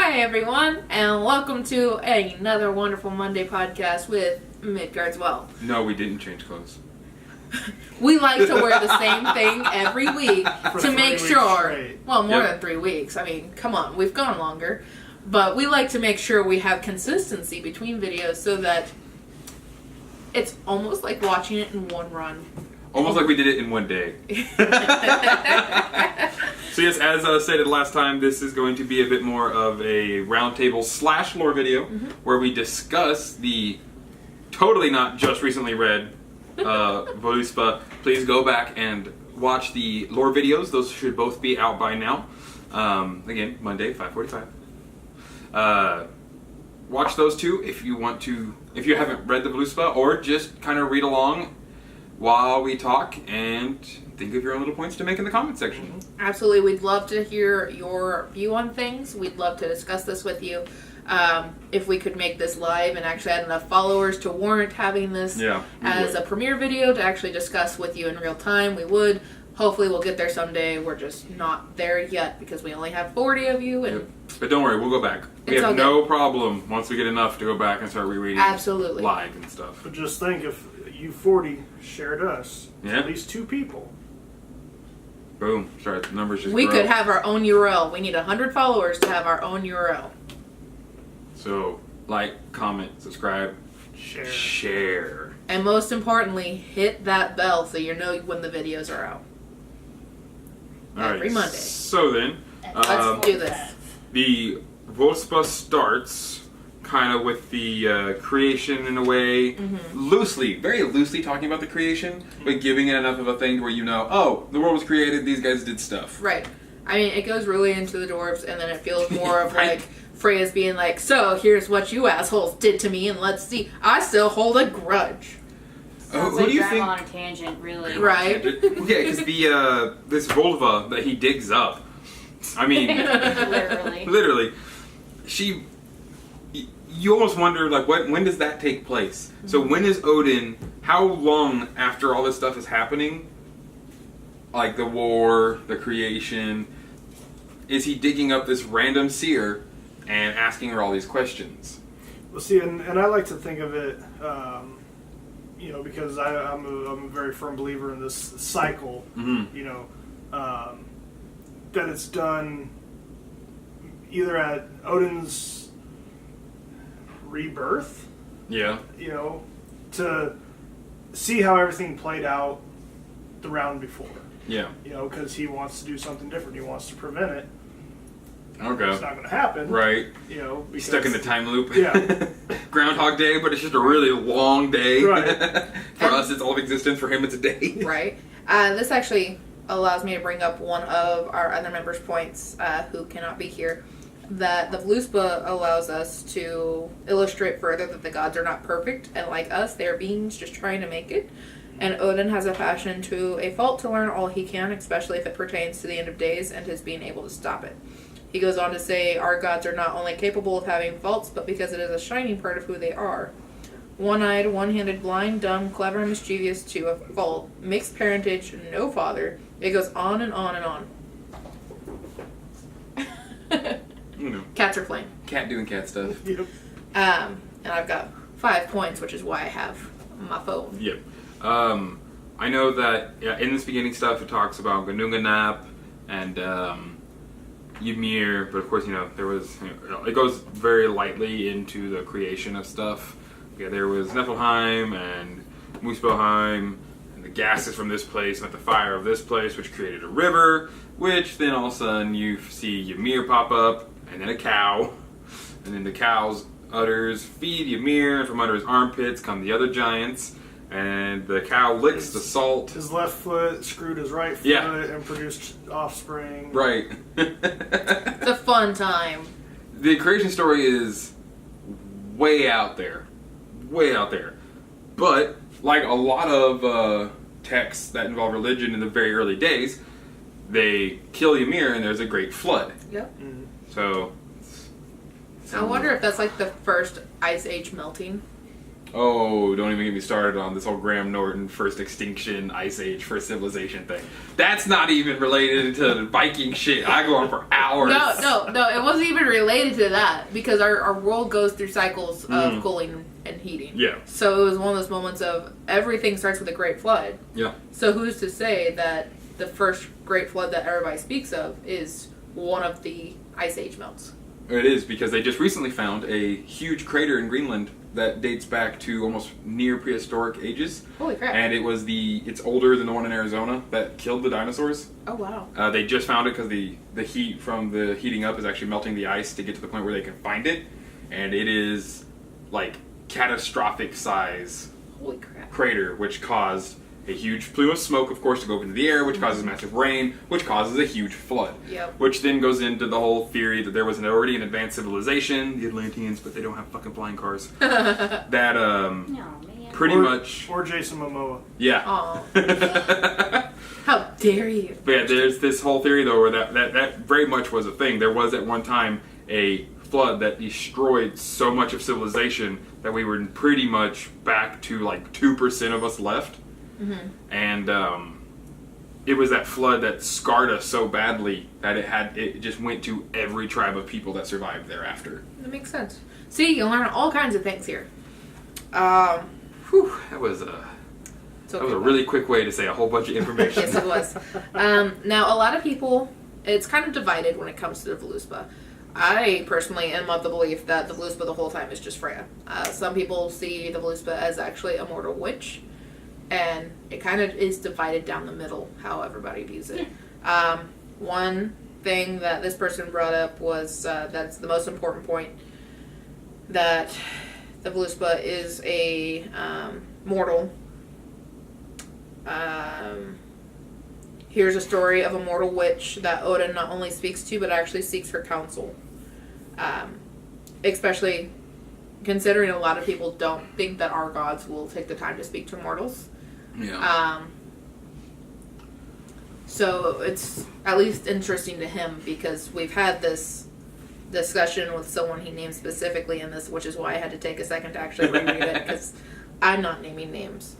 Hi everyone, and welcome to another wonderful Monday podcast with Midgards. Well, no, we didn't change clothes. We like to wear the same thing every week to make sure. Straight. Well, more than 3 weeks. I mean, come on, we've gone longer, but we like to make sure we have consistency between videos so that it's almost like watching it in one run. Almost like we did it in one day. So yes, as stated last time, this is going to be a bit more of a roundtable / lore video where we discuss the totally not just recently read Voluspa. Please go back and watch the lore videos. Those should both be out by now. Again, Monday, 5:45. Watch those two if you want to, if you haven't read the Voluspa, or just kind of read along while we talk and think of your own little points to make in the comment section. Absolutely. We'd love to hear your view on things. We'd love to discuss this with you. If we could make this live and actually had enough followers to warrant having this as a premiere video to actually discuss with you in real time, we would. Hopefully we'll get there someday. We're just not there yet because we only have 40 of you. And But don't worry, we'll go back. We have no problem once we get enough to go back and start rereading live and stuff. But just think, if you 40 shared us, at least 2 people. Boom. Sorry, the numbers just we grow. could have our own URL. We need 100 followers to have our own URL. So, like, comment, subscribe, share. And most importantly, hit that bell so you know when the videos are out. Every Monday. So then, let's do this. The Voluspa starts kind of with the creation in a way, loosely, very loosely talking about the creation, but giving it enough of a thing where you know, oh, the world was created, these guys did stuff. Right. I mean, it goes really into the dwarves, and then it feels more of like Freya's being like, so here's what you assholes did to me, and let's see. I still hold a grudge. Sounds like drag on a tangent, really. Right. Yeah, because the this vulva that he digs up, I mean, literally, you almost wonder, like, when does that take place? So when is Odin, how long after all this stuff is happening, like the war, the creation, is he digging up this random seer and asking her all these questions? Well, see, and I like to think of it, because I'm a very firm believer in this cycle, that it's done either at Odin's rebirth, to see how everything played out the round before. Yeah. Because he wants to do something different. He wants to prevent it. Okay. It's not going to happen. Right. Because, stuck in the time loop. Yeah. Groundhog Day, but it's just a really long day. Right. For us, it's all of existence. For him, it's a day. Right. This actually allows me to bring up one of our other members' points who cannot be here. That the Voluspa allows us to illustrate further that the gods are not perfect, and like us, they are beings just trying to make it. And Odin has a passion to a fault to learn all he can, especially if it pertains to the end of days and his being able to stop it. He goes on to say, our gods are not only capable of having faults, but because it is a shining part of who they are. One-eyed, one-handed, blind, dumb, clever, and mischievous to a fault, mixed parentage, no father. It goes on and on and on. Cats are playing. Cat doing cat stuff. Yep. And I've got 5 points, which is why I have my phone. Yep. I know that in this beginning stuff it talks about Ganunganap and Ymir, but of course, there was, it goes very lightly into the creation of stuff. Yeah, there was Niflheim and Muspelheim, and the gases from this place met the fire of this place, which created a river, which then all of a sudden you see Ymir pop up, and then a cow, and then the cow's udders feed Ymir, and from under his armpits come the other giants, and the cow licks the salt. His left foot screwed his right foot and produced offspring. Right. It's a fun time. The creation story is way out there. Way out there. But, like a lot of texts that involve religion in the very early days, they kill Ymir and there's a great flood. Yep. So... I wonder if that's like the first ice age melting. Oh, don't even get me started on this whole Graham Norton first extinction, ice age, first civilization thing. That's not even related to Viking shit. I go on for hours. No, it wasn't even related to that because our world goes through cycles of cooling and heating. Yeah. So it was one of those moments of everything starts with a great flood. Yeah. So who's to say that the first great flood that everybody speaks of is one of the ice age melts? It is, because they just recently found a huge crater in Greenland that dates back to almost near prehistoric ages. Holy crap. And it's older than the one in Arizona that killed the dinosaurs. Oh, wow. They just found it because the heat from the heating up is actually melting the ice to get to the point where they can find it. And it is, like, catastrophic size Holy crap. crater, which caused a huge plume of smoke, of course, to go up into the air, which causes massive rain, which causes a huge flood. Yep. Which then goes into the whole theory that there was already an advanced civilization, the Atlanteans, but they don't have fucking flying cars. That, No, man. pretty much... Or Jason Momoa. Yeah. Aw. How dare you? But yeah, there's this whole theory, though, where that very much was a thing. There was, at one time, a flood that destroyed so much of civilization that we were pretty much back to, like, 2% of us left. Mm-hmm. And it was that flood that scarred us so badly that it just went to every tribe of people that survived thereafter. That makes sense. See, you learn all kinds of things here. Whew, that was a really quick way to say a whole bunch of information. Yes, it was. Now, a lot of people, it's kind of divided when it comes to the Voluspa. I personally am of the belief that the Voluspa the whole time is just Freya. Some people see the Voluspa as actually a mortal witch. And it kind of is divided down the middle, how everybody views it. One thing that this person brought up was that's the most important point, that the Voluspa is a mortal. Here's a story of a mortal witch that Odin not only speaks to, but actually seeks her counsel. Especially considering a lot of people don't think that our gods will take the time to speak to mortals. Yeah. So it's at least interesting to him because we've had this discussion with someone he named specifically in this, which is why I had to take a second to actually reread it because I'm not naming names.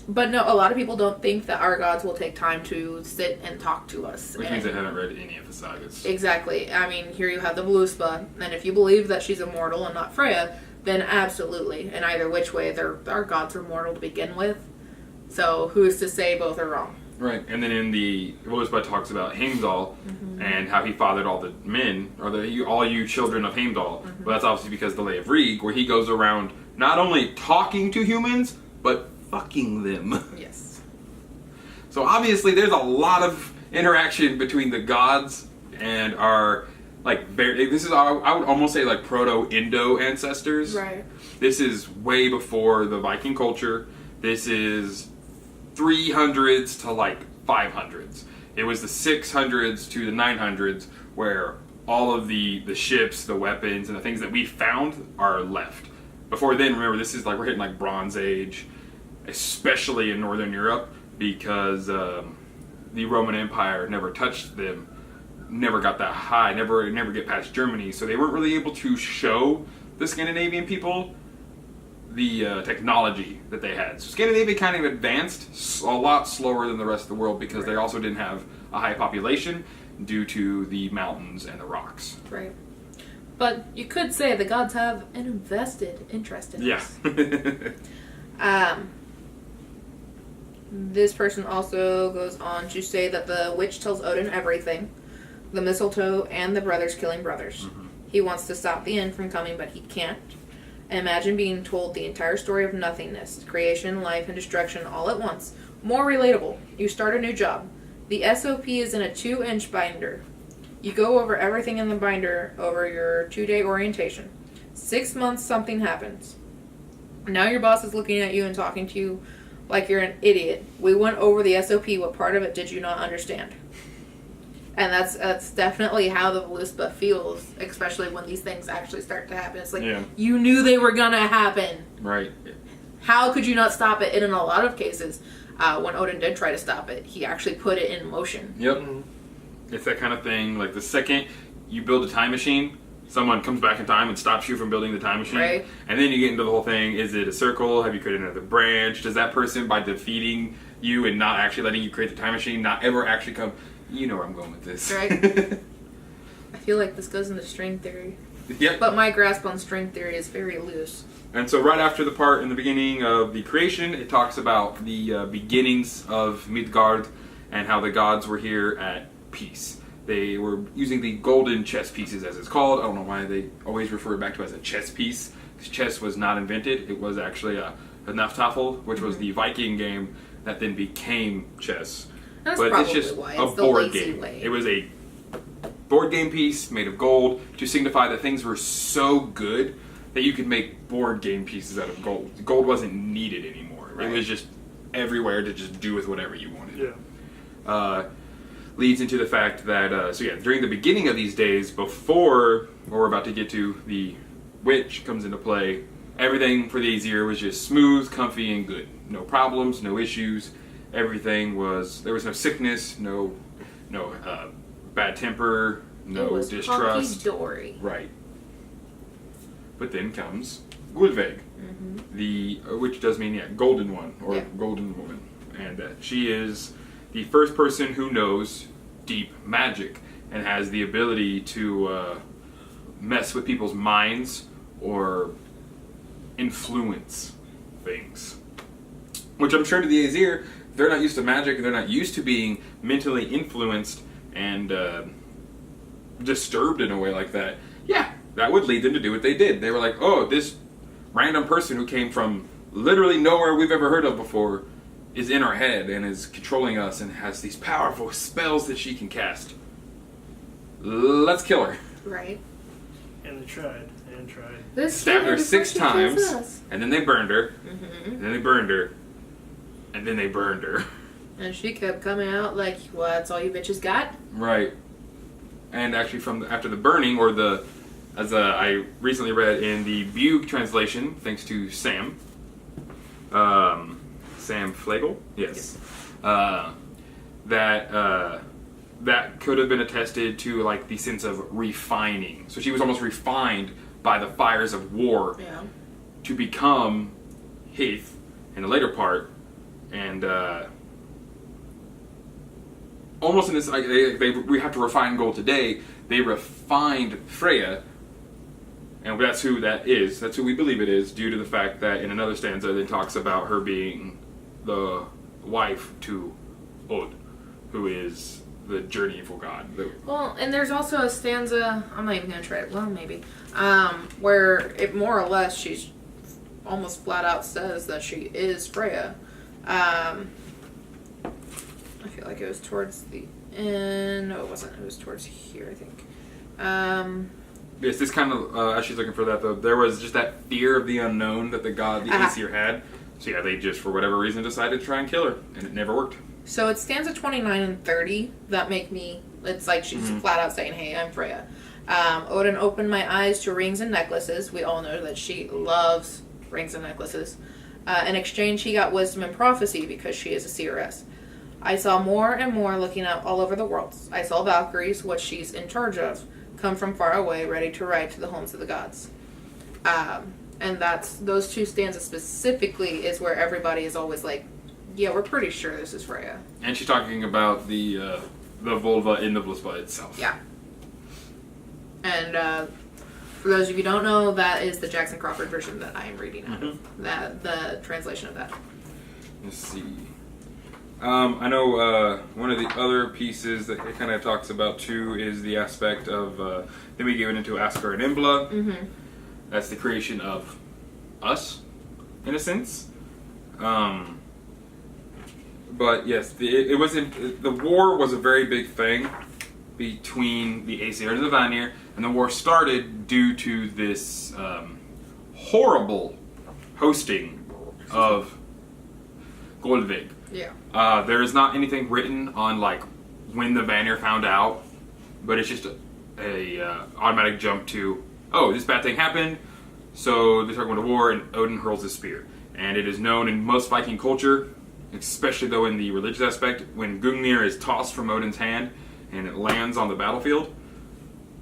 But no, a lot of people don't think that our gods will take time to sit and talk to us. Which means they haven't read any of the sagas. Exactly. I mean, here you have the Voluspa, and if you believe that she's immortal and not Freya, then absolutely. And either which way, our gods are mortal to begin with. So who's to say both are wrong? Right. And then in the Voluspa talks about Heimdall and how he fathered all the men, or all you children of Heimdall. But that's obviously because the Lay of Rig, where he goes around not only talking to humans, but fucking them. Yes. So obviously there's a lot of interaction between the gods and our, like, this is, I would almost say, like, proto-Indo ancestors. Right. This is way before the Viking culture. This is 300s to, like, 500s. It was the 600s to the 900s where all of the ships, the weapons, and the things that we found are left. Before then, remember, this is like, we're hitting, like, Bronze Age, especially in Northern Europe, because the Roman Empire never touched them, never got that high, never get past Germany, so they weren't really able to show the Scandinavian people the technology that they had. So Scandinavia kind of advanced a lot slower than the rest of the world because they also didn't have a high population due to the mountains and the rocks. Right. But you could say the gods have an invested interest in us. Yeah. This person also goes on to say that the witch tells Odin everything. The mistletoe and the brothers killing brothers. Mm-hmm. He wants to stop the end from coming, but he can't. Imagine being told the entire story of nothingness, creation, life, and destruction all at once. More relatable. You start a new job. The SOP is in a 2-inch binder. You go over everything in the binder over your 2-day orientation. 6 months, something happens. Now your boss is looking at you and talking to you like you're an idiot. We went over the SOP. What part of it did you not understand? And that's definitely how the Voluspa feels, especially when these things actually start to happen. It's like, you knew they were going to happen. Right. How could you not stop it? And in a lot of cases, when Odin did try to stop it, he actually put it in motion. Yep. It's that kind of thing. Like, the second you build a time machine, someone comes back in time and stops you from building the time machine. Right. And then you get into the whole thing, is it a circle? Have you created another branch? Does that person, by defeating you and not actually letting you create the time machine, not ever actually come... You know where I'm going with this. Right. I feel like this goes into string theory. Yep. But my grasp on string theory is very loose. And so right after the part in the beginning of the creation, it talks about the beginnings of Midgard and how the gods were here at peace. They were using the golden chess pieces, as it's called. I don't know why they always refer it back to it as a chess piece, because chess was not invented. It was actually a Naftafel, which was the Viking game that then became chess. That's but probably it's just why. a It's the board lazy game. way. It was a board game piece made of gold to signify that things were so good that you could make board game pieces out of gold. Gold wasn't needed anymore. Right. It was just everywhere to just do with whatever you wanted. Yeah. Leads into the fact that, during the beginning of these days, before what we're about to get to, the witch comes into play, everything for the Aesir was just smooth, comfy, and good. No problems, no issues. Everything was, there was no sickness, no bad temper, no it was distrust. hunky-dory. Right. But then comes Gulveig, the which does mean golden one or golden woman, and she is the first person who knows deep magic and has the ability to mess with people's minds or influence things. Which I'm sure to the Aesir, they're not used to magic, they're not used to being mentally influenced and disturbed in a way like that. Yeah, that would lead them to do what they did. They were like, oh, this random person who came from literally nowhere we've ever heard of before is in our head and is controlling us and has these powerful spells that she can cast. Let's kill her. Right. And they tried and tried. This Stabbed her before 6 she kills times, us. and then they burned her, and then they burned her, and then they burned her. And she kept coming out like, well, that's all you bitches got? Right. And actually after the burning, or as I recently read in the Bugue translation, thanks to Sam Flegel? Yes. That could have been attested to like the sense of refining. So she was almost refined by the fires of war to become Heath in the later part, and almost in this, we have to refine gold today. They refined Freya, and that's who that is. That's who we believe it is, due to the fact that in another stanza it talks about her being the wife to Od, who is the journeyful god. Well, and there's also a stanza, I'm not even going to try it, well, maybe, where it more or less, she's almost flat out says that she is Freya. I feel like it was towards the end. No, it wasn't. It was towards here, I think. Yes, this kind of, as she's looking for that, though, there was just that fear of the unknown that the Aesir had. So yeah, they just, for whatever reason, decided to try and kill her, and it never worked. So it's stanza 29 and 30 that make me, it's like she's flat out saying, hey, I'm Freya. Odin opened my eyes to rings and necklaces. We all know that she loves rings and necklaces. In exchange, he got wisdom and prophecy because she is a seeress. I saw more and more looking out all over the worlds. I saw Valkyries, what she's in charge of, come from far away, ready to ride to the homes of the gods. And that's, those 2 stanzas specifically is where everybody is always like, yeah, we're pretty sure this is Freya. And she's talking about the vulva in the Voluspa itself. Yeah. And for those of you who don't know, that is the Jackson Crawford version that I am reading out of. The translation of that. Let's see. I know one of the other pieces that it kind of talks about too is the aspect of then we get into Askar and Imbla. That's the creation of us, in a sense. But yes, it wasn't. The war was a very big thing between the Aesir and the Vanir, and the war started due to this horrible hosting of Gulveig. Yeah. There is not anything written on like when the Vanir found out, but it's just a automatic jump to, oh, this bad thing happened, so they start going to war, and Odin hurls his spear. And it is known in most Viking culture, especially though in the religious aspect, when Gungnir is tossed from Odin's hand and it lands on the battlefield,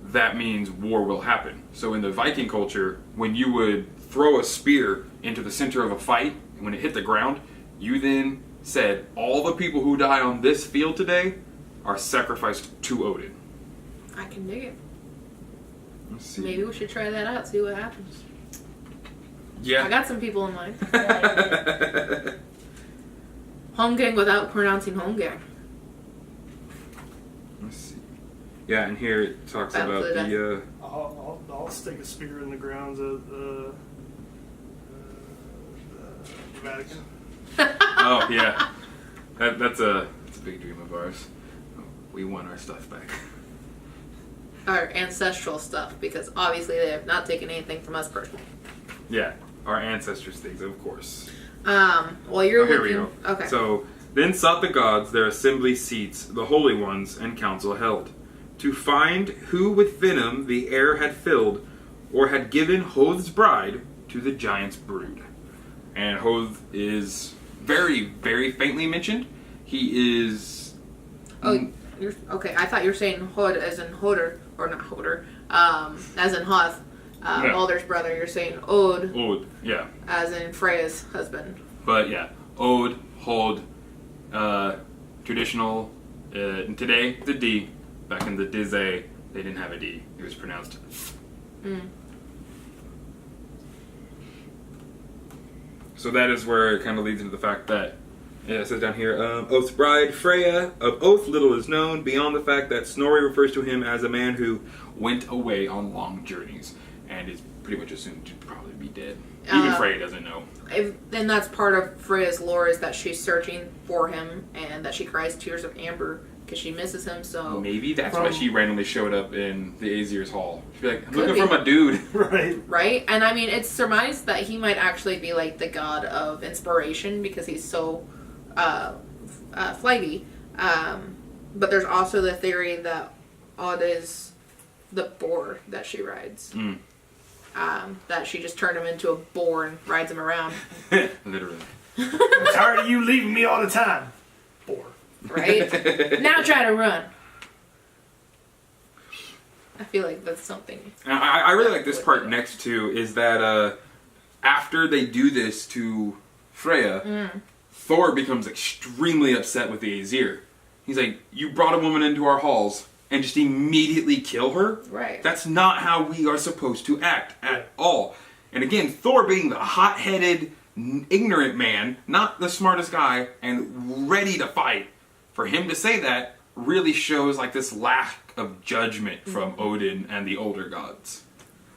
that means war will happen. So in the Viking culture, when you would throw a spear into the center of a fight, and when it hit the ground, you then said, all the people who die on this field today are sacrificed to Odin. I can dig it. Let's see. Maybe we should try that out, see what happens. Yeah. I got some people in mind. Holmgang without pronouncing Holmgang. Let's see. Yeah, and here it talks Battle about for the the... I'll stick a spear in the grounds of the Vatican. Oh, yeah. That's a big dream of ours. We want our stuff back. Our ancestral stuff, because obviously they have not taken anything from us personally. Yeah, our ancestors' things, of course. Well, you're Here looking... we go. Okay. So, then sought the gods their assembly seats, the holy ones, and council held, to find who with venom the air had filled, or had given Hoth's bride to the giant's brood. And Hoth is very, very faintly mentioned. He is... Oh, okay. I thought you were saying Hod as in Hodor, or not Hodor, as in Hoth, No. Balder's brother. You're saying Od, Od, yeah. as in Freya's husband. But yeah, Od, Hod, traditional, today, the D. Back in the Dizay, they didn't have a D. It was pronounced. So that is where it kind of leads into the fact that, it says down here, Oath's bride, Freya, of Oath little is known, beyond the fact that Snorri refers to him as a man who went away on long journeys, and is pretty much assumed to probably be dead. Even Freya doesn't know. Then that's part of Freya's lore, is that she's searching for him, and that she cries tears of amber because she misses him, so... Maybe that's why she randomly showed up in the Aesir's Hall. She'd be like, I'm Could looking for be. my dude. Right. Right? And I mean, it's surmised that he might actually be like the god of inspiration because he's so flighty. But there's also the theory that Odd is the boar that she rides. That she just turned him into a boar and rides him around. Literally. I'm tired of you leaving me all the time. Boar. Right? Now try to run. I feel like that's something. I really like this part next to is that after they do this to Freya, Thor becomes extremely upset with the Aesir. He's like, you brought a woman into our halls and just immediately kill her? Right. That's not how we are supposed to act at all. And again, Thor being the hot-headed, ignorant man, not the smartest guy, and ready to fight, for him to say that really shows like this lack of judgment from Odin and the older gods.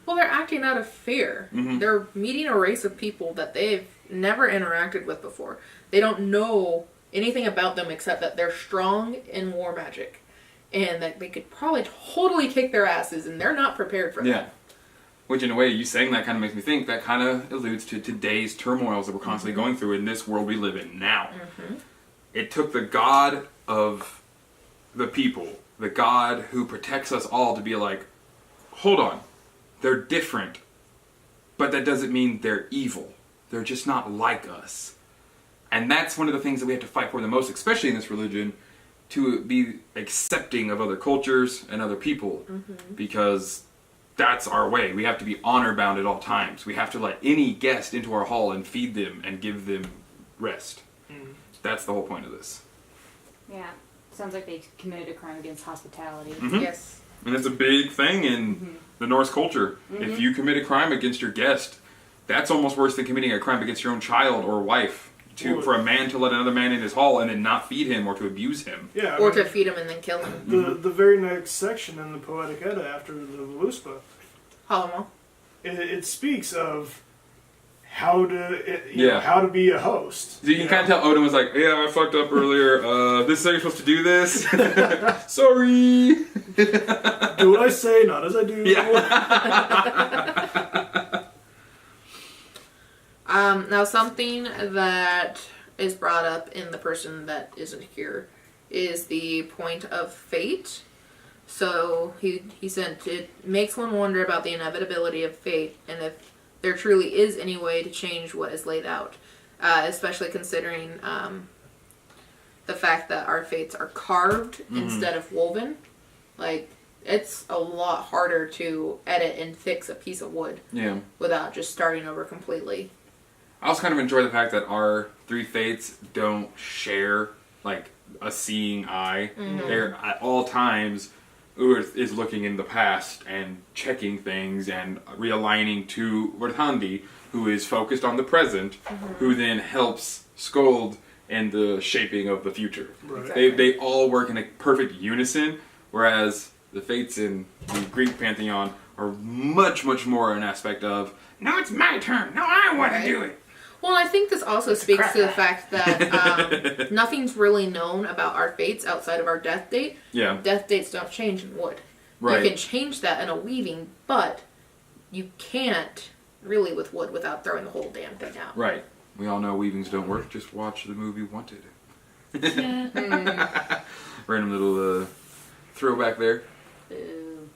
Well, they're acting out of fear. They're meeting a race of people that they've never interacted with before. They don't know anything about them except that they're strong in war magic. And that they could probably totally kick their asses, and they're not prepared for that. Yeah. Which, in a way, you saying that kind of makes me think that kind of alludes to today's turmoils that we're constantly going through in this world we live in now. It took the God of the people, the God who protects us all, to be like, hold on, they're different, but that doesn't mean they're evil. They're just not like us. And that's one of the things that we have to fight for the most, especially in this religion, to be accepting of other cultures and other people, because that's our way. We have to be honor bound at all times. We have to let any guest into our hall and feed them and give them rest. That's the whole point of this. Yeah. Sounds like they committed a crime against hospitality. Yes. And it's a big thing in the Norse culture. If you commit a crime against your guest, that's almost worse than committing a crime against your own child or wife. For a man to let another man in his hall and then not feed him or to abuse him. Yeah. Or to feed him and then kill him. The very next section in the Poetic Edda after the Voluspa, Holomo. it speaks of how to how to be a host. So you can kind of tell Odin was like, yeah, I fucked up earlier. This is how you're supposed to do this. Sorry. Do what I say, not as I do. Yeah. Now something that is brought up in the person that isn't here is the point of fate. So he said it makes one wonder about the inevitability of fate and if there truly is any way to change what is laid out, especially considering the fact that our fates are carved instead of woven. Like, it's a lot harder to edit and fix a piece of wood Yeah. without just starting over completely. I also kind of enjoy the fact that our three fates don't share like a seeing eye. They're at all times Urth is looking in the past and checking things and realigning to Werthandi, who is focused on the present, who then helps Scold in the shaping of the future. Right. Exactly. They all work in a perfect unison, whereas the fates in the Greek pantheon are much, much more an aspect of, no, it's my turn. No, I want to do it. Well, I think this also speaks to the fact that nothing's really known about our fates outside of our death date. Yeah. Death dates don't change in wood. Right. You can change that in a weaving, but you can't really with wood without throwing the whole damn thing out. Right. We all know weavings don't work. Just watch the movie Wanted. Random little throwback there. Ooh.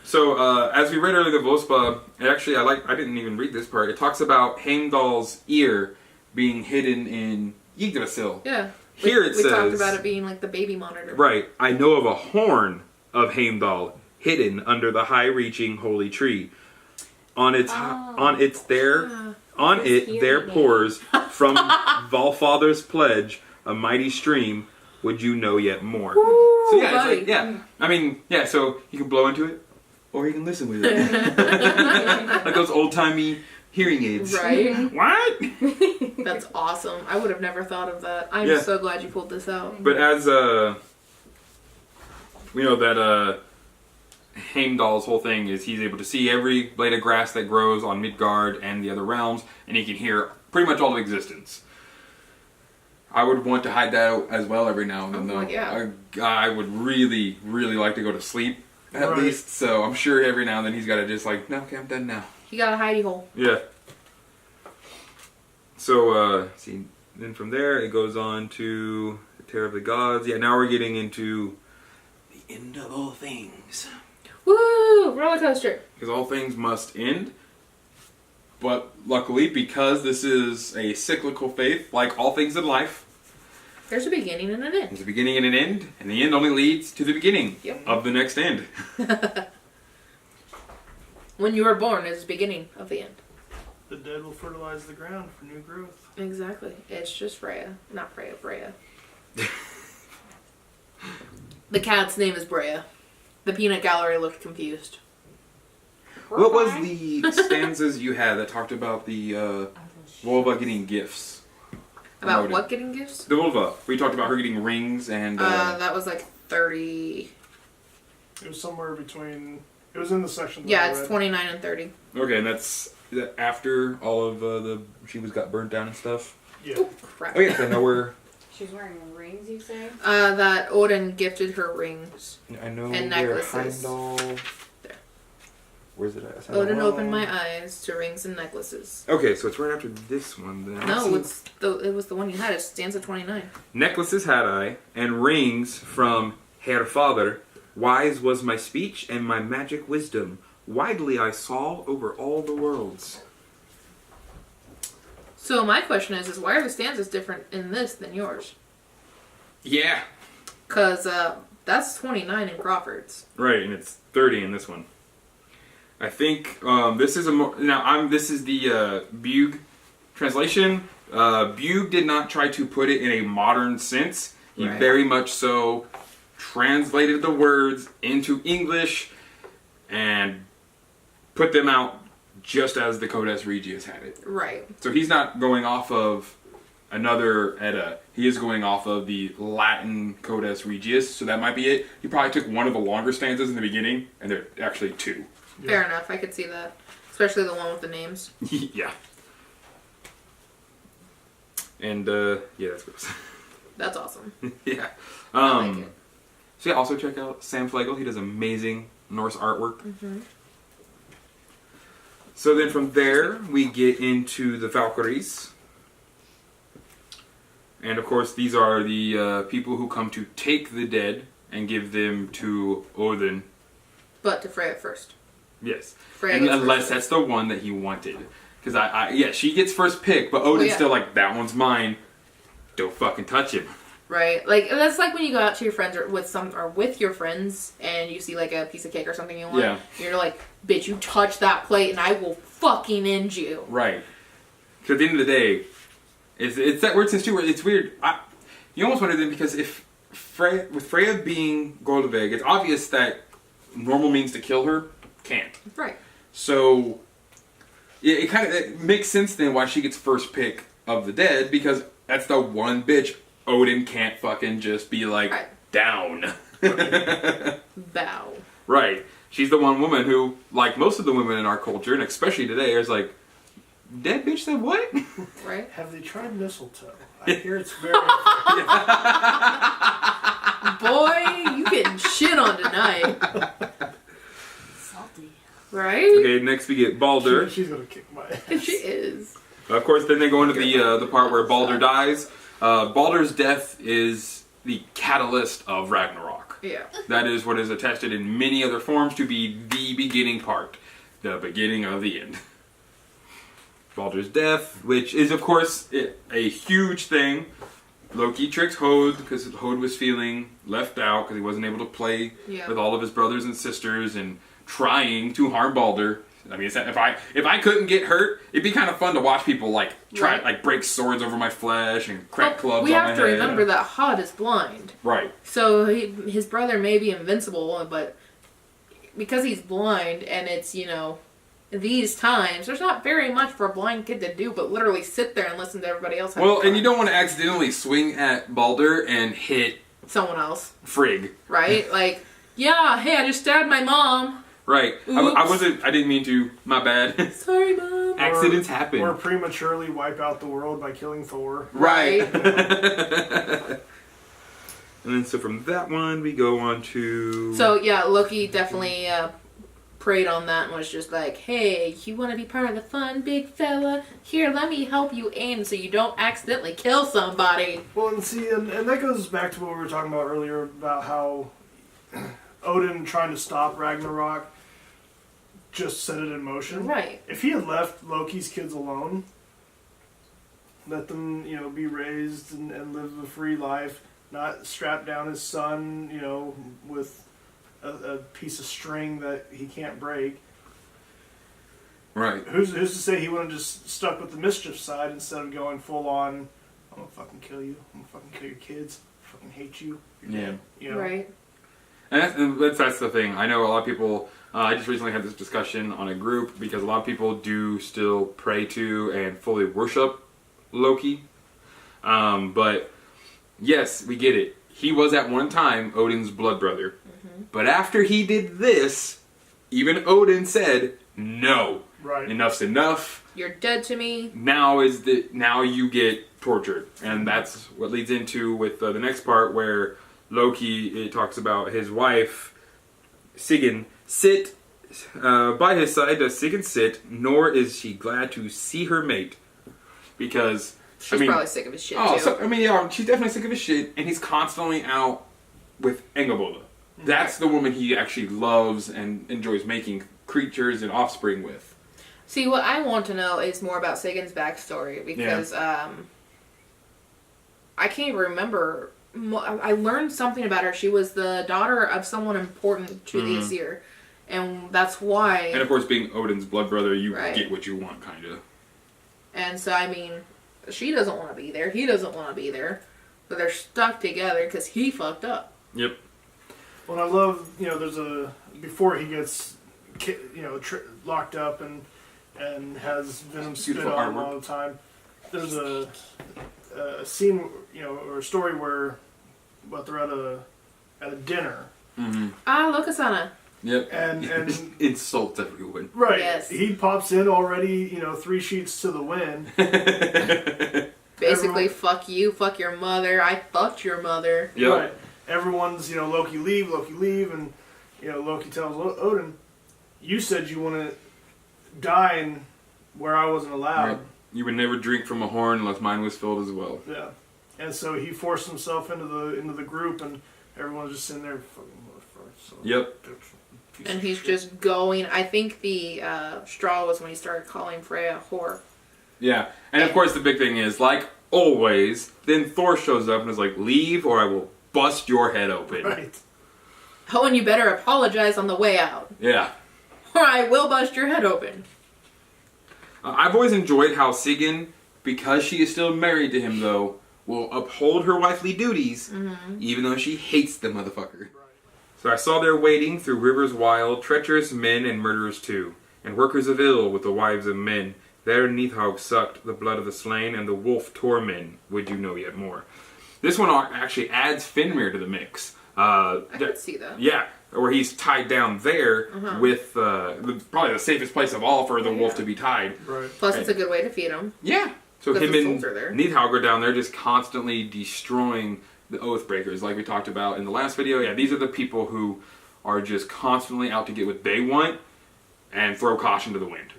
So, as we read earlier, the Voluspa, I didn't even read this part. It talks about Heimdall's ear being hidden in Yggdrasil. Yeah. Here it we says, talked about it being like the baby monitor. right, I know of a horn of Heimdall hidden under the high-reaching holy tree. On it there hearing pours from Valfather's pledge a mighty stream. Would you know yet more? Woo, So yeah, buddy. it's like, yeah. I mean, yeah. So you can blow into it, or you can listen with it, like those old-timey hearing aids. Right? What? That's awesome. I would have never thought of that. I'm Yeah. so glad you pulled this out. But as we know that Heimdall's whole thing is he's able to see every blade of grass that grows on Midgard and the other realms, and he can hear pretty much all of existence. I would want to hide that out as well every now and then, though. yeah. I would really, really like to go to sleep at Right. least. So I'm sure every now and then he's got to just like, no, okay, I'm done now. You got a hidey hole. Yeah. So, see, then from there it goes on to the Terror of the Gods. Yeah, now we're getting into the end of all things. Woo! Roller coaster. Because all things must end. But luckily, because this is a cyclical faith, like all things in life, There's a beginning and an end. there's a beginning and an end, and the end only leads to the beginning Yep. of the next end. When you are born is the beginning of the end. The dead will fertilize the ground for new growth. Exactly. It's just Freya. Not Freya, Brea. The cat's name is Brea. The peanut gallery looked confused. What was the stanzas you had that talked about the vulva getting gifts? About Promoted. what getting gifts? The vulva. We talked about her getting rings and... That was like 30. It was somewhere between. It was in the section. That Yeah, I it's read. 29 and 30. Okay, and that's after all of she got burnt down and stuff. Yeah. Oh, crap. Oh yes, I know where... She's wearing rings, you say? That Odin gifted her rings. I know And where necklaces. Heimdall... There. Where's it at? Odin opened my eyes to rings and necklaces. Okay, so it's right after this one then. No, it was the one you had. It stands at 29. Necklaces had I, and rings from Herr Father. Wise was my speech and my magic wisdom. Widely I saw over all the worlds. So my question is why are the stanzas different in this than yours? Yeah. Because that's 29 in Crawford's. Right, and it's 30 in this one. I think this is this is the Bug translation. Bug did not try to put it in a modern sense. He Right. very much so translated the words into English and put them out just as the Codex Regius had it. Right. So he's not going off of another Edda. He is going off of the Latin Codex Regius, so that might be it. He probably took one of the longer stanzas in the beginning, and they're actually two. Fair enough. I could see that. Especially the one with the names. Yeah. And, yeah, that's gross. That's awesome. Yeah. I like it. So yeah, also check out Sam Flegel. He does amazing Norse artwork. Mm-hmm. So then from there, we get into the Valkyries. And of course, these are the people who come to take the dead and give them to Odin. But to Freya first. Yes. Freya And gets unless first. that's the one that he wanted. Because yeah, she gets first pick, but Odin's yeah. still like, that one's mine. Don't fucking touch him. Right? Like, that's like when you go out to your friends or with your friends and you see like a piece of cake or something you want. Yeah. You're like, bitch, you touch that plate and I will fucking end you. Right. Because at the end of the day, it's that weird sense too where it's weird. You almost wonder then because if with Freya being Goldvig, it's obvious that normal means to kill her can't. Right. So yeah, it makes sense then why she gets first pick of the dead because that's the one bitch Odin can't fucking just be like, down. Bow. Right. She's the one woman who, like most of the women in our culture, and especially today, is like, dead bitch said what? Right. Have they tried mistletoe? I hear it's very Boy, you getting shit on tonight. Salty. Right? Okay, next we get Baldur. She's gonna kick my ass. She is. Of course, then they go into the part where Baldur dies. Baldur's death is the catalyst of Ragnarok. Yeah. That is what is attested in many other forms to be the beginning part. The beginning of the end. Baldur's death, which is, of course, a huge thing. Loki tricks Hod because Hod was feeling left out because he wasn't able to play with all of his brothers and sisters and trying to harm Baldur. I mean, if I couldn't get hurt, it'd be kind of fun to watch people like try like break swords over my flesh and crack clubs on my head. We have to remember that Hod is blind. Right. So his brother may be invincible, but because he's blind and it's, these times, there's not very much for a blind kid to do but literally sit there and listen to everybody else have Well, and you don't want to accidentally swing at Baldur and hit someone else. Frigg. Right? Like, yeah, hey, I just stabbed my mom. Right. I didn't mean to. My bad. Sorry, Mom. Accidents happen. Or prematurely wipe out the world by killing Thor. Right. And then so from that one, we go on to... So, yeah, Loki definitely preyed on that and was just like, hey, you want to be part of the fun, big fella? Here, let me help you aim so you don't accidentally kill somebody. Well, and see, and that goes back to what we were talking about earlier about how Odin trying to stop Ragnarok just set it in motion. Right. If he had left Loki's kids alone, let them, be raised and live a free life, not strap down his son, with a piece of string that he can't break. Right. Who's to say he wouldn't have just stuck with the mischief side instead of going full on, I'm gonna fucking kill you, I'm gonna fucking kill your kids, I fucking hate you. Yeah. Right. And that's the thing. I know a lot of people... I just recently had this discussion on a group because a lot of people do still pray to and fully worship Loki. But yes, we get it. He was at one time Odin's blood brother. Mm-hmm. But after he did this, even Odin said, no. Right. Enough's enough. You're dead to me. Now you get tortured. And that's what leads into with the next part where Loki, it talks about his wife, Sigyn, sit by his side does Sigyn sit, nor is she glad to see her mate. Because, She's probably sick of his shit, too. So, she's definitely sick of his shit, and he's constantly out with Engelboda. That's the woman he actually loves and enjoys making creatures and offspring with. See, what I want to know is more about Sigyn's backstory, because I can't even remember. I learned something about her. She was the daughter of someone important to the Aesir. And that's why... And of course, being Odin's blood brother, you get what you want, kind of. And so, she doesn't want to be there. He doesn't want to be there. But they're stuck together because he fucked up. Yep. Well, I love, there's before he gets, locked up and has venom spit on him all the time, there's a scene, or a story where, they're at a dinner. Mm-hmm. Lokasana. Yep. And insults everyone. Right. Yes. He pops in already, 3 sheets to the wind. Basically, fuck you, fuck your mother, I fucked your mother. Yep. Right. Everyone's, Loki leave, and, Loki tells Odin, you said you want to die where I wasn't allowed. Right. You would never drink from a horn unless mine was filled as well. Yeah. And so he forced himself into the group, and everyone's just sitting there, fucking motherfucker. So, yep. And he's just going. I think the straw was when he started calling Freya a whore. Yeah. And of course the big thing is, like always. Then Thor shows up and is like, leave or I will bust your head open. Right. Oh, and you better apologize on the way out, Yeah. or I will bust your head open. I've always enjoyed how Sigyn, because she is still married to him though, will uphold her wifely duties, even though she hates the motherfucker. So I saw there wading through rivers wild, treacherous men and murderers too, and workers of ill with the wives of men. There Nidhogg sucked the blood of the slain, and the wolf tore men. Would you know yet more? This one actually adds Fenrir to the mix. I could see that. Yeah, where he's tied down there with probably the safest place of all for the wolf to be tied. Right. Plus, it's a good way to feed him. Yeah. So Because him the and souls are there. Nidhogg are down there just constantly destroying the Oathbreakers, like we talked about in the last video. Yeah, these are the people who are just constantly out to get what they want and throw caution to the wind.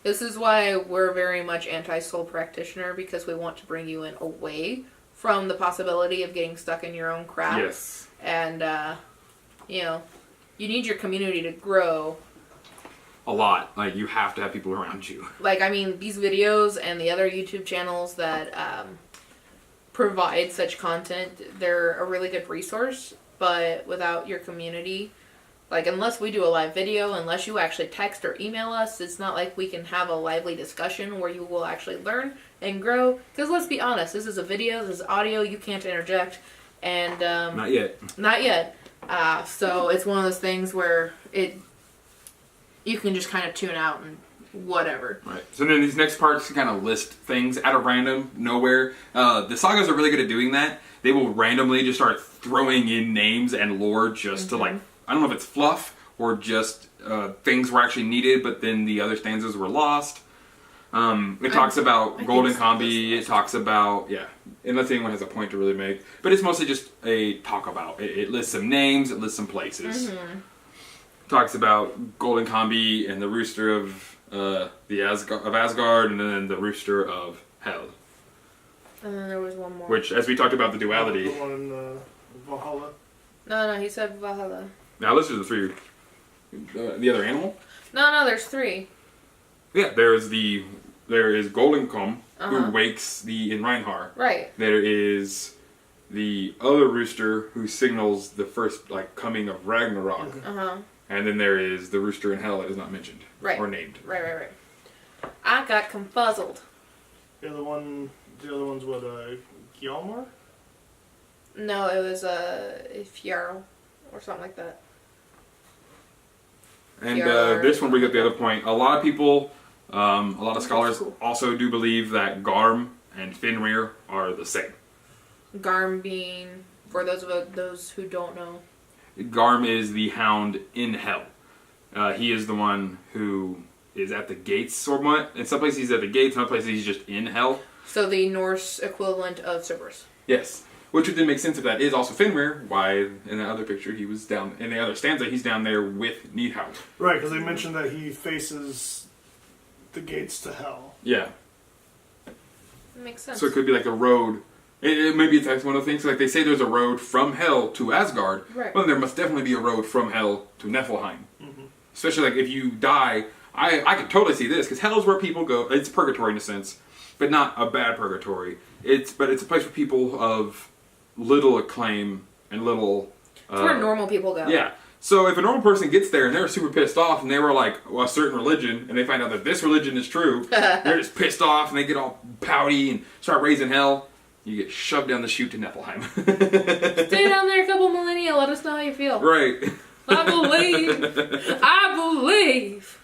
This is why we're very much anti-soul practitioner, because we want to bring you in away from the possibility of getting stuck in your own crap. Yes. And, you know, you need your community to grow. A lot. Like, you have to have people around you. Like, I mean, these videos and the other YouTube channels that provide such content, they're a really good resource, but without your community, like, unless we do a live video, unless you actually text or email us, it's not like we can have a lively discussion where you will actually learn and grow. Because let's be honest, this is a video, this is audio, you can't interject. And Not yet. not yet. So it's one of those things where you can just kind of tune out and whatever. Right. So then these next parts kind of list things out of random, nowhere. The sagas are really good at doing that. They will randomly just start throwing in names and lore just to, like, I don't know if it's fluff or just things were actually needed, but then the other stanzas were lost. It talks about Golden Combi. It talks about, unless anyone has a point to really make. But it's mostly just a talk about. It lists some names, it lists some places. Talks about Golden Combi and the rooster of Asgard, and then the rooster of Hell. And then there was one more. Which, as we talked about the duality. The one in Valhalla. No, he said Valhalla. Now, listen to the three. The other animal? No, there's three. Yeah, there is Golden Comb, who wakes the in Reinhardt. Right. There is the other rooster who signals the first coming of Ragnarok. And then there is the rooster in Hell that is not mentioned or named. Right. I got confuzzled. The other one's what, Gjalmar? No, it was Fjarl or something like that. And this one brings up the other point. A lot of people, a lot of scholars also do believe that Garm and Fenrir are the same. Garm being, for those who don't know, Garm is the hound in Hell. He is the one who is at the gates somewhat. In some places he's at the gates, in other places he's just in Hell. So the Norse equivalent of Cerberus. Yes. Which would then make sense if that is also Fenrir, why in the other picture he was down, in the other stanza he's down there with Nidhogg. Right, because they mentioned that he faces the gates to Hell. Yeah. That makes sense. So it could be like a road. Maybe it's one of the things, like they say there's a road from Hell to Asgard. Right. Well, there must definitely be a road from Hell to Niflheim. Especially like if you die, I could totally see this, because Hell is where people go. It's purgatory in a sense, but not a bad purgatory. But it's a place for people of little acclaim and little... It's where normal people go. Yeah. So if a normal person gets there and they're super pissed off and they were like a certain religion and they find out that this religion is true, they're just pissed off and they get all pouty and start raising hell, you get shoved down the chute to Niflheim. Stay down there a couple millennia, let us know how you feel. Right. I believe.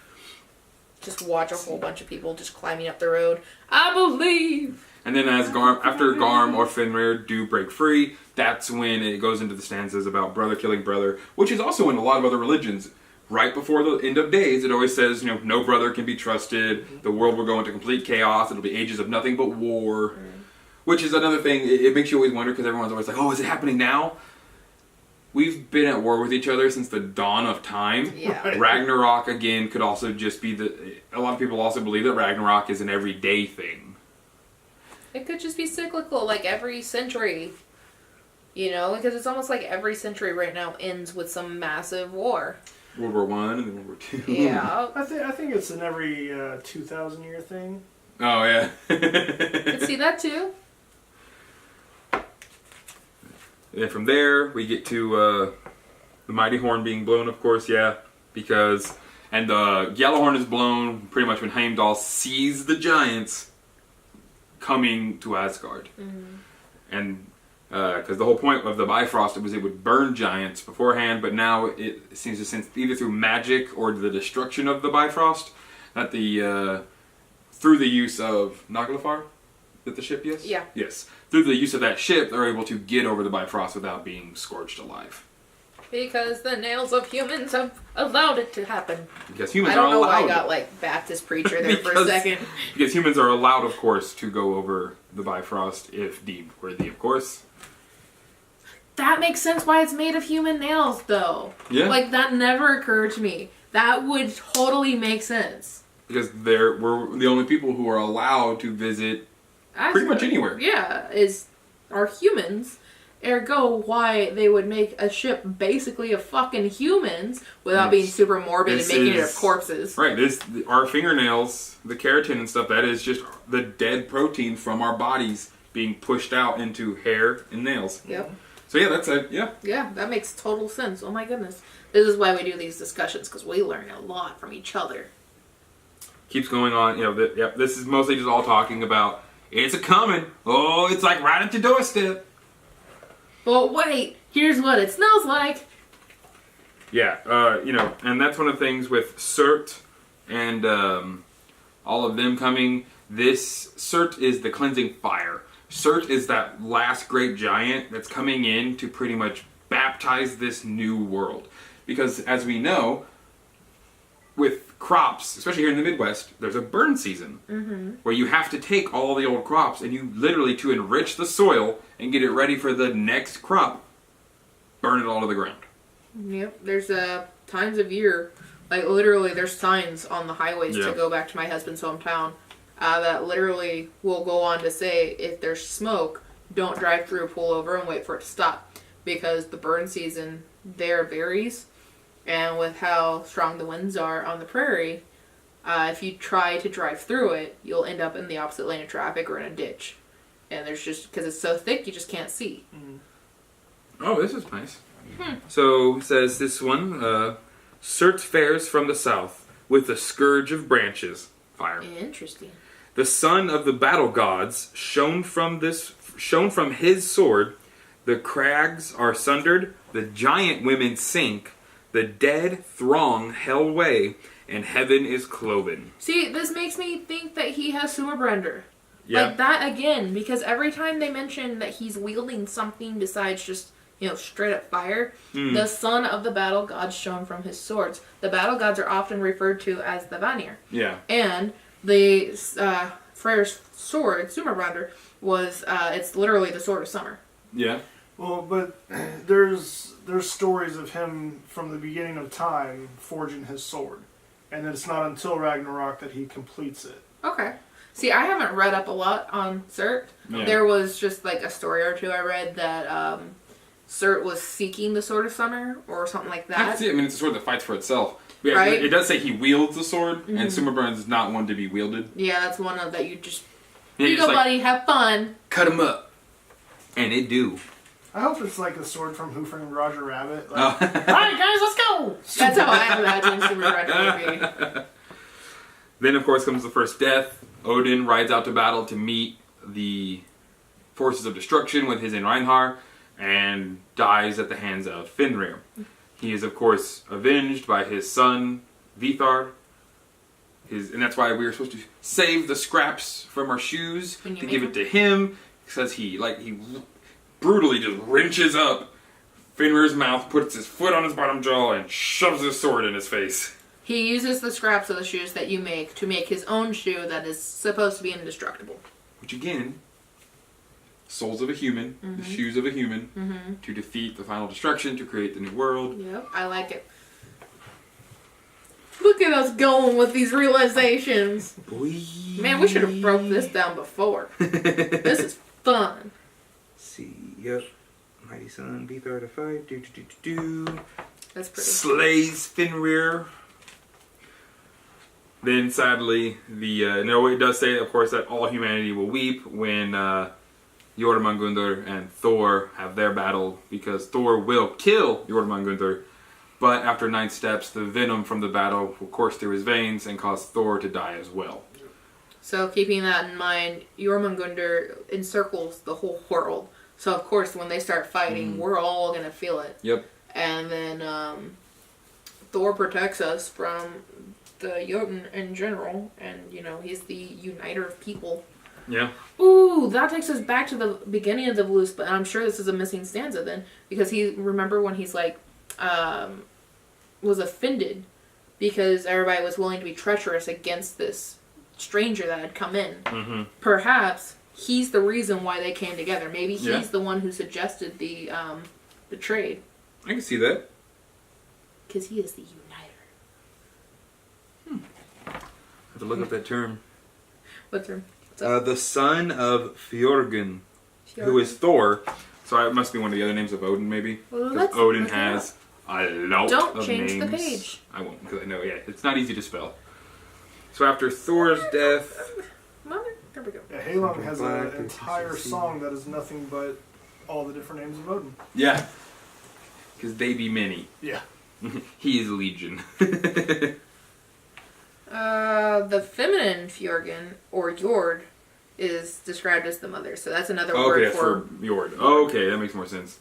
Just watch a whole bunch of people just climbing up the road. I believe. And then after Garm or Fenrir do break free, that's when it goes into the stanzas about brother killing brother, which is also in a lot of other religions. Right before the end of days, it always says, no brother can be trusted, the world will go into complete chaos, it'll be ages of nothing but war. Which is another thing, it makes you always wonder, because everyone's always like, oh, is it happening now? We've been at war with each other since the dawn of time. Yeah. Ragnarok, again, could also just be a lot of people also believe that Ragnarok is an everyday thing. It could just be cyclical, like every century. Because it's almost like every century right now ends with some massive war. World War I and then World War II. Yeah. I think it's an every 2,000 year thing. Oh, yeah. Could see that too. then from there, we get to the mighty horn being blown, of course, yeah. Because... And the yellow horn is blown pretty much when Heimdall sees the giants coming to Asgard. Mm-hmm. And because the whole point of the Bifrost was it would burn giants beforehand, but now it seems to sense either through magic or the destruction of the Bifrost, that through the use of Naglfar, that the ship, yes? Yeah. Yes. Through the use of that ship, they're able to get over the Bifrost without being scorched alive. Because the nails of humans have allowed it to happen. Because humans I don't are know allowed. why I got like Baptist preacher there for a second. Because humans are allowed, of course, to go over the Bifrost if deemed worthy, of course. That makes sense why it's made of human nails, though. Yeah. Like, that never occurred to me. That would totally make sense. Because we're the only people who are allowed to visit pretty much anywhere. Yeah, are humans. Ergo, why they would make a ship basically of fucking humans without being super morbid and making it of corpses. Right, our fingernails, the keratin and stuff, that is just the dead protein from our bodies being pushed out into hair and nails. Yep. So yeah, that's it, yeah. Yeah, that makes total sense. Oh my goodness. This is why we do these discussions, because we learn a lot from each other. Keeps going on, this is mostly just all talking about, it's a-coming. Oh, it's like right at your doorstep. But wait, here's what it smells like. Yeah, and that's one of the things with Surt and all of them coming. Surt is the cleansing fire. Surt is that last great giant that's coming in to pretty much baptize this new world. Because as we know, with crops, especially here in the Midwest, there's a burn season where you have to take all the old crops and you literally, to enrich the soil and get it ready for the next crop, burn it all to the ground. Yep, there's times of year, like literally there's signs on the highways to go back to my husband's hometown that literally will go on to say, if there's smoke, don't drive through, pull over and wait for it to stop. Because the burn season there varies. And with how strong the winds are on the prairie, if you try to drive through it, you'll end up in the opposite lane of traffic or in a ditch. And there's just, because it's so thick, you just can't see. Oh, this is nice. So, it says this one, Surt fares from the south with the scourge of branches, fire. Interesting. The son of the battle gods shone from his sword. The crags are sundered, the giant women sink, the dead throng hell way, and heaven is cloven. See, this makes me think that he has Sumerbrender. Yeah. Like that again, because every time they mention that he's wielding something besides just, straight up fire, the son of the battle gods shone from his swords. The battle gods are often referred to as the Vanir. Yeah. And the Freyr's sword, Sumerbrender, it's literally the sword of summer. Yeah. Well, but there's stories of him from the beginning of time forging his sword, and it's not until Ragnarok that he completes it. Okay. See, I haven't read up a lot on Surt. Yeah. There was just like a story or two I read that Surt was seeking the Sword of Summer or something like that. That's it. I mean, it's a sword that fights for itself. Yeah, right? It does say he wields the sword, and Sumerbrand is not one to be wielded. Yeah, that's one of that you just... Yeah, Here you go, buddy. Have fun. Cut him up. And it do. I hope it's like the sword from Who Framed Roger Rabbit. Like, Oh. Alright, guys, let's go! That's how I imagine Sumerbrender would be. Then, of course, comes the first death. Odin rides out to battle to meet the forces of destruction with his Einreinhar and dies at the hands of Fenrir. He is, of course, avenged by his son, Vithar. And that's why we were supposed to save the scraps from our shoes to give it to him, because he brutally just wrenches up Fenrir's mouth, puts his foot on his bottom jaw, and shoves his sword in his face. He uses the scraps of the shoes that you make to make his own shoe that is supposed to be indestructible. Which again, souls of a human, the shoes of a human, to defeat the final destruction, to create the new world. Yep, I like it. Look at us going with these realizations. Boy. Man, we should have broke this down before. This is fun. See, yep. Mighty Son, Vithar to fight. That's pretty. Slays Fenrir. Then sadly, it does say, of course, that all humanity will weep when Jormungandr and Thor have their battle because Thor will kill Jormungandr, but after 9 steps, the venom from the battle will course through his veins and cause Thor to die as well. So keeping that in mind, Jormungandr encircles the whole world. So of course, when they start fighting, we're all gonna feel it. Yep. And then Thor protects us from the Jotun in general, and he's the uniter of people. Yeah. Ooh, that takes us back to the beginning of the Voluspa, and I'm sure this is a missing stanza then, because remember when he's like, was offended because everybody was willing to be treacherous against this stranger that had come in. Mm-hmm. Perhaps he's the reason why they came together. Maybe he's Yeah. the one who suggested the trade. I can see that. Because he is the uniter. I have to look up that term. What term? The son of Fjorgen. Who is Thor. So it must be one of the other names of Odin, maybe. Well, Because Odin has a lot Don't of change names. the page. I won't, because I know, it's not easy to spell. So after Thor's death... Mother? There we go. Yeah, Halong has an entire song that is nothing but all the different names of Odin. Yeah. Because they be many. Yeah. He is Legion. The feminine Fjorgen, or Jord, is described as the mother. So that's another Okay, word that's for Jord. Okay, that makes more sense.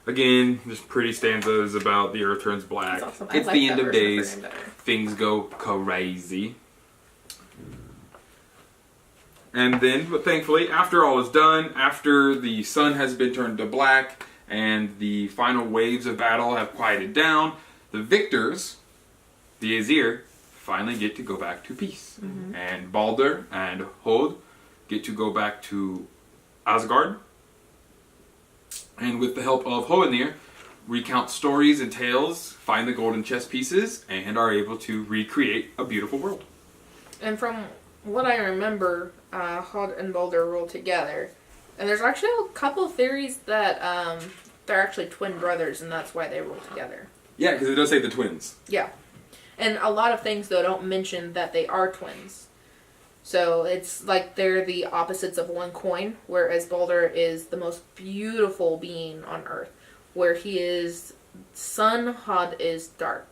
Again, just pretty stanzas about the earth turns black. That's awesome. I It's like the that end of version her days. name better. Things go crazy. And then, but thankfully, after all is done, after the sun has been turned to black, and the final waves of battle have quieted down, the victors, the Aesir, finally get to go back to peace. Mm-hmm. And Balder and Hod get to go back to Asgard. And with the help of Hoenir, recount stories and tales, find the golden chess pieces, and are able to recreate a beautiful world. And from what I remember, Hod and Balder rule together. And there's actually a couple theories that they're actually twin brothers, and that's why they rule together. Yeah, because it does say the twins. Yeah. And a lot of things, though, don't mention that they are twins. So it's like they're the opposites of one coin, whereas Balder is the most beautiful being on Earth. Where he is sun, Hod is dark.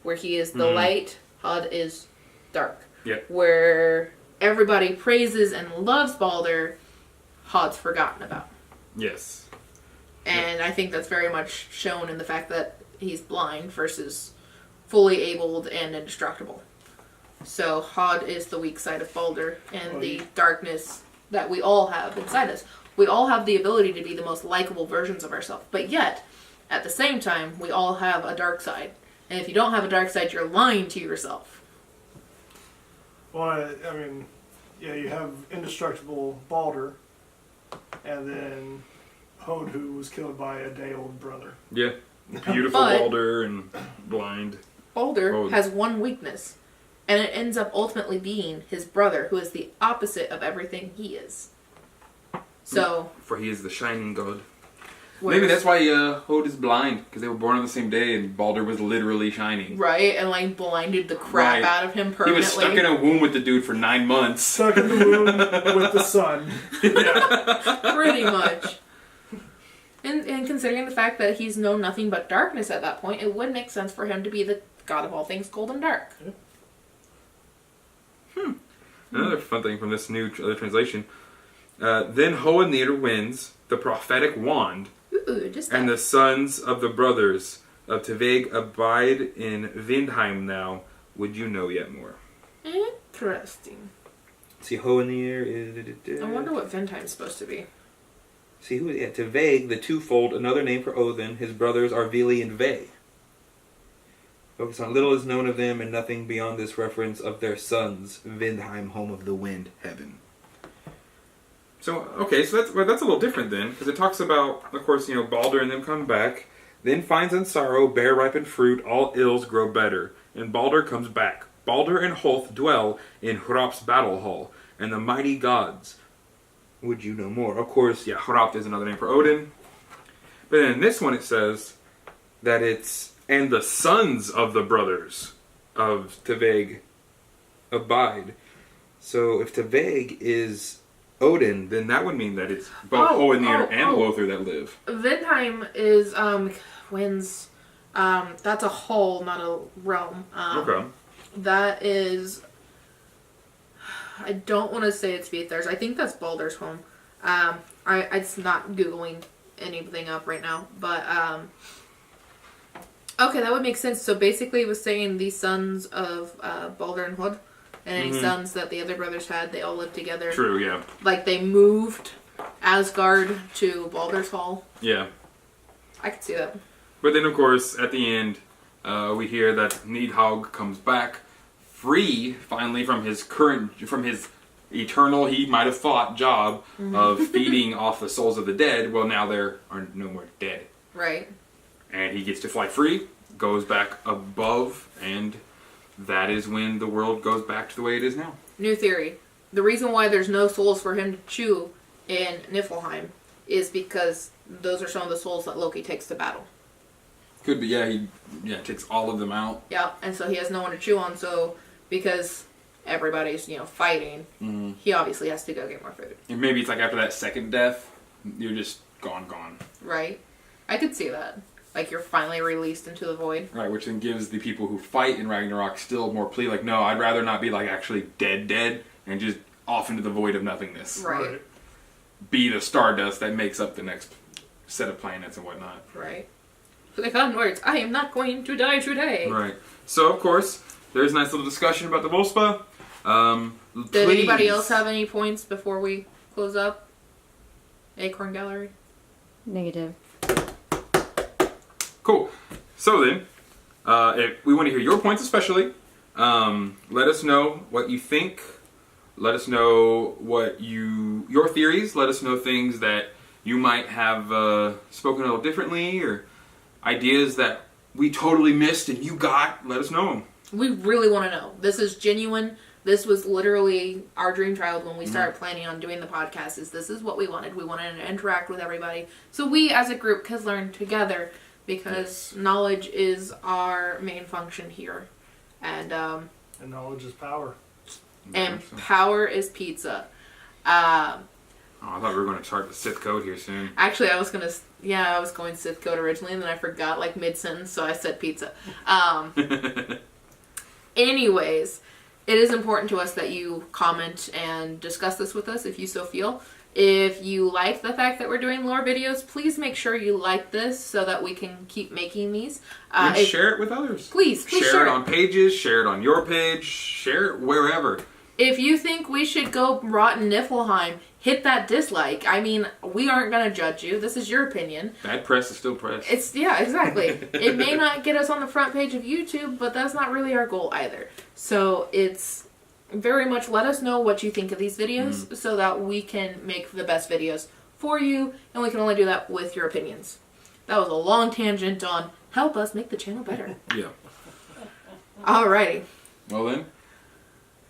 Where he is the light, Hod is dark. Yep. Where everybody praises and loves Balder, Hod's forgotten about. Yes. And I think that's very much shown in the fact that he's blind versus fully abled and indestructible. So Hod is the weak side of Balder and the darkness that we all have inside us. We all have the ability to be the most likable versions of ourselves, but yet, at the same time, we all have a dark side. And if you don't have a dark side, you're lying to yourself. Well, I mean, yeah, you have indestructible Balder, and then Hod, who was killed by a day-old brother. Yeah. Beautiful But- Balder and blind. Balder Oh. has one weakness, and it ends up ultimately being his brother, who is the opposite of everything he is. So, For he is the shining god. Maybe whereas- that's why Hod is blind, because they were born on the same day and Balder was literally shining. right, and like blinded the crap Right. out of him He permanently. was stuck in a womb with the dude for 9 months. Stuck in the womb with the sun. Pretty much. And considering the fact that he's known nothing but darkness at that point, it would make sense for him to be the god of all things cold and dark. Another fun thing from this new other translation. Then Hoenir wins the prophetic wand, Ooh, just and that. the sons of the brothers of Tveg abide in Vindheim now. Would you know yet more? Interesting. See, Hoenir is. I wonder what Vindheim's supposed to be. See who? Yeah, Tveg, the twofold, another name for Odin. His brothers are Vili and Ve. Focus on little is known of them, and nothing beyond this reference of their sons, Vindheim, home of the wind, heaven. So okay, so that's a little different then, because it talks about, of course, Balder and them come back. Then finds in sorrow bear ripened fruit, all ills grow better, and Balder comes back. Balder and Hoth dwell in Hrap's battle hall, and the mighty gods. Would you know more? Of course, yeah, Hrap is another name for Odin. But then in this one it says that it's, and the sons of the brothers of Tveg abide. So if Tveg is Odin. Then that would mean that it's both Hoenir and Lothar that live. Vindheim is wins. That's a hall, not a realm. Okay. That is. I don't want to say it's Vithars. I think that's Baldur's home. It's not googling anything up right now, but okay, that would make sense. So basically, it was saying the sons of Baldur and Hod, and any sons that the other brothers had, they all lived together. True. Yeah. Like they moved Asgard to Baldur's Hall. Yeah. I could see that. But then, of course, at the end, we hear that Nidhogg comes back free, finally, from his eternal, he might have thought, job of feeding off the souls of the dead. Well, now there are no more dead. Right. And he gets to fly free, goes back above, and that is when the world goes back to the way it is now. New theory. The reason why there's no souls for him to chew in Niflheim is because those are some of the souls that Loki takes to battle. Could be, yeah. He takes all of them out. Yeah, and so he has no one to chew on. So because everybody's fighting, he obviously has to go get more food. And maybe it's like after that second death, you're just gone. Right. I could see that. Like you're finally released into the void. Right, which then gives the people who fight in Ragnarok still more plea. Like, no, I'd rather not be like actually dead, and just off into the void of nothingness. Right. Be the stardust that makes up the next set of planets and whatnot. Right. So they found words. I am not going to die today. Right. So, of course, there's a nice little discussion about the Voluspa. Did anybody else have any points before we close up? Acorn Gallery? Negative. Cool. So then, if we want to hear your points especially. Let us know what you think. Let us know your theories. Let us know things that you might have spoken a little differently, or ideas that we totally missed and you got. Let us know them. We really want to know. This is genuine. This was literally our dream child when we started planning on doing the podcast. This is what we wanted. We wanted to interact with everybody. So we as a group can learn together, because knowledge is our main function here. And knowledge is power. And power is pizza. I thought we were going to chart the Sith code here soon. Actually, I was going Sith code originally, and then I forgot, like, mid-sentence, so I said pizza. Anyways, it is important to us that you comment and discuss this with us if you so feel. If you like the fact that we're doing lore videos, please make sure you like this so that we can keep making these. And share it with others. Please share it on pages, share it on your page, share it wherever. If you think we should go rotten Niflheim, hit that dislike. I mean, we aren't going to judge you. This is your opinion. Bad press is still press. Yeah, exactly. It may not get us on the front page of YouTube, but that's not really our goal either. So it's very much let us know what you think of these videos so that we can make the best videos for you, and we can only do that with your opinions. That was a long tangent on help us make the channel better. Yeah. Alrighty. Well then,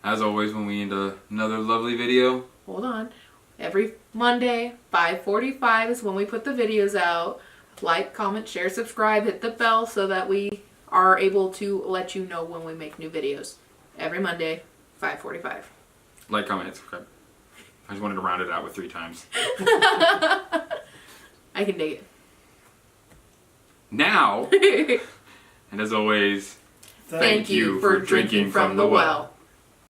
as always, when we end another lovely video. Hold on. Every Monday, 5:45 is when we put the videos out. Like, comment, share, subscribe, hit the bell so that we are able to let you know when we make new videos. Every Monday, 5:45. Like, comment, and subscribe. I just wanted to round it out with 3 times. I can dig it. Now, and as always, thank you for drinking from the well.